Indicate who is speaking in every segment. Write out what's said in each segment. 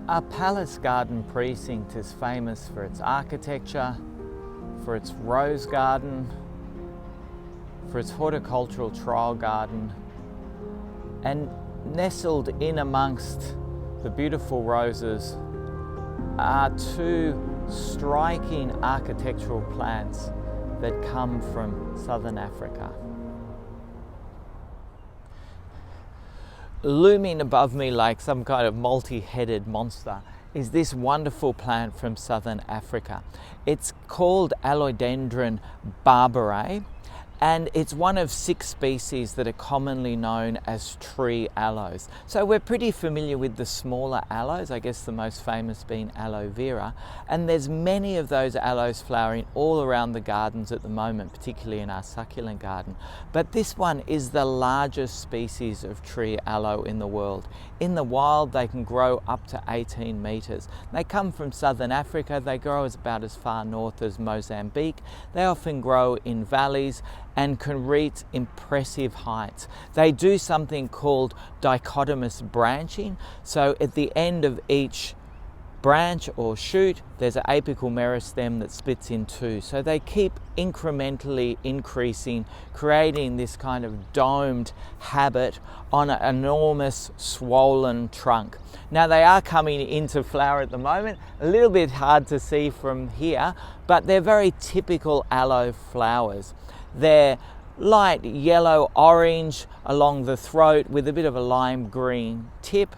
Speaker 1: Our Palace Garden precinct is famous for its architecture, for its rose garden, for its horticultural trial garden, and nestled in amongst the beautiful roses are two striking architectural plants that come from southern Africa. Looming above me like some kind of multi-headed monster is this wonderful plant from southern Africa. It's called Aloidendron barberae, and it's one of 6 species that are commonly known as tree aloes. So we're pretty familiar with the smaller aloes, I guess the most famous being aloe vera, and there's many of those aloes flowering all around the gardens at the moment, particularly in our succulent garden. But this one is the largest species of tree aloe in the world. In the wild, they can grow up to 18 meters. They come from southern Africa. They grow about as far north as Mozambique. They often grow in valleys and can reach impressive heights. They do something called dichotomous branching. So at the end of each branch or shoot, there's an apical meristem that splits in 2. So they keep incrementally increasing, creating this kind of domed habit on an enormous swollen trunk. Now they are coming into flower at the moment, a little bit hard to see from here, but they're very typical aloe flowers. They're light yellow orange along the throat with a bit of a lime green tip.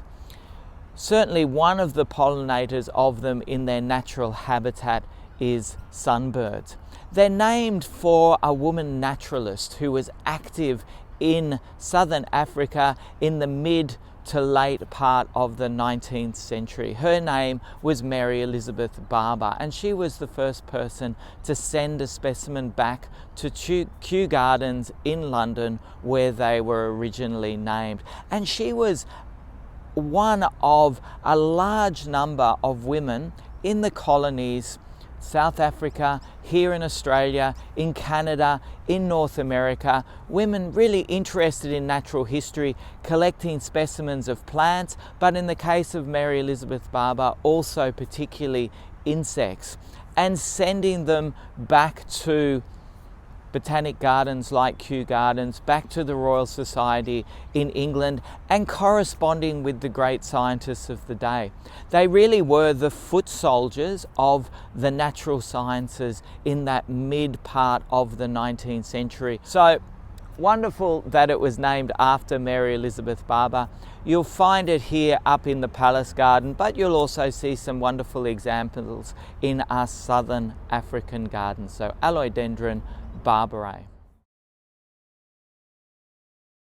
Speaker 1: Certainly one of the pollinators of them in their natural habitat is sunbirds. They're named for a woman naturalist who was active in southern Africa in the mid to late part of the 19th century. Her name was Mary Elizabeth Barber, and she was the first person to send a specimen back to Kew Gardens in London where they were originally named. And she was one of a large number of women in the colonies, South Africa, here in Australia, in Canada, in North America, women really interested in natural history, collecting specimens of plants, but in the case of Mary Elizabeth Barber, also particularly insects, and sending them back to botanic gardens like Kew Gardens, back to the Royal Society in England, and corresponding with the great scientists of the day. They really were the foot soldiers of the natural sciences in that mid part of the 19th century. So wonderful that it was named after Mary Elizabeth Barber. You'll find it here up in the Palace Garden, but you'll also see some wonderful examples in our southern African gardens. So Aloidendron barberae.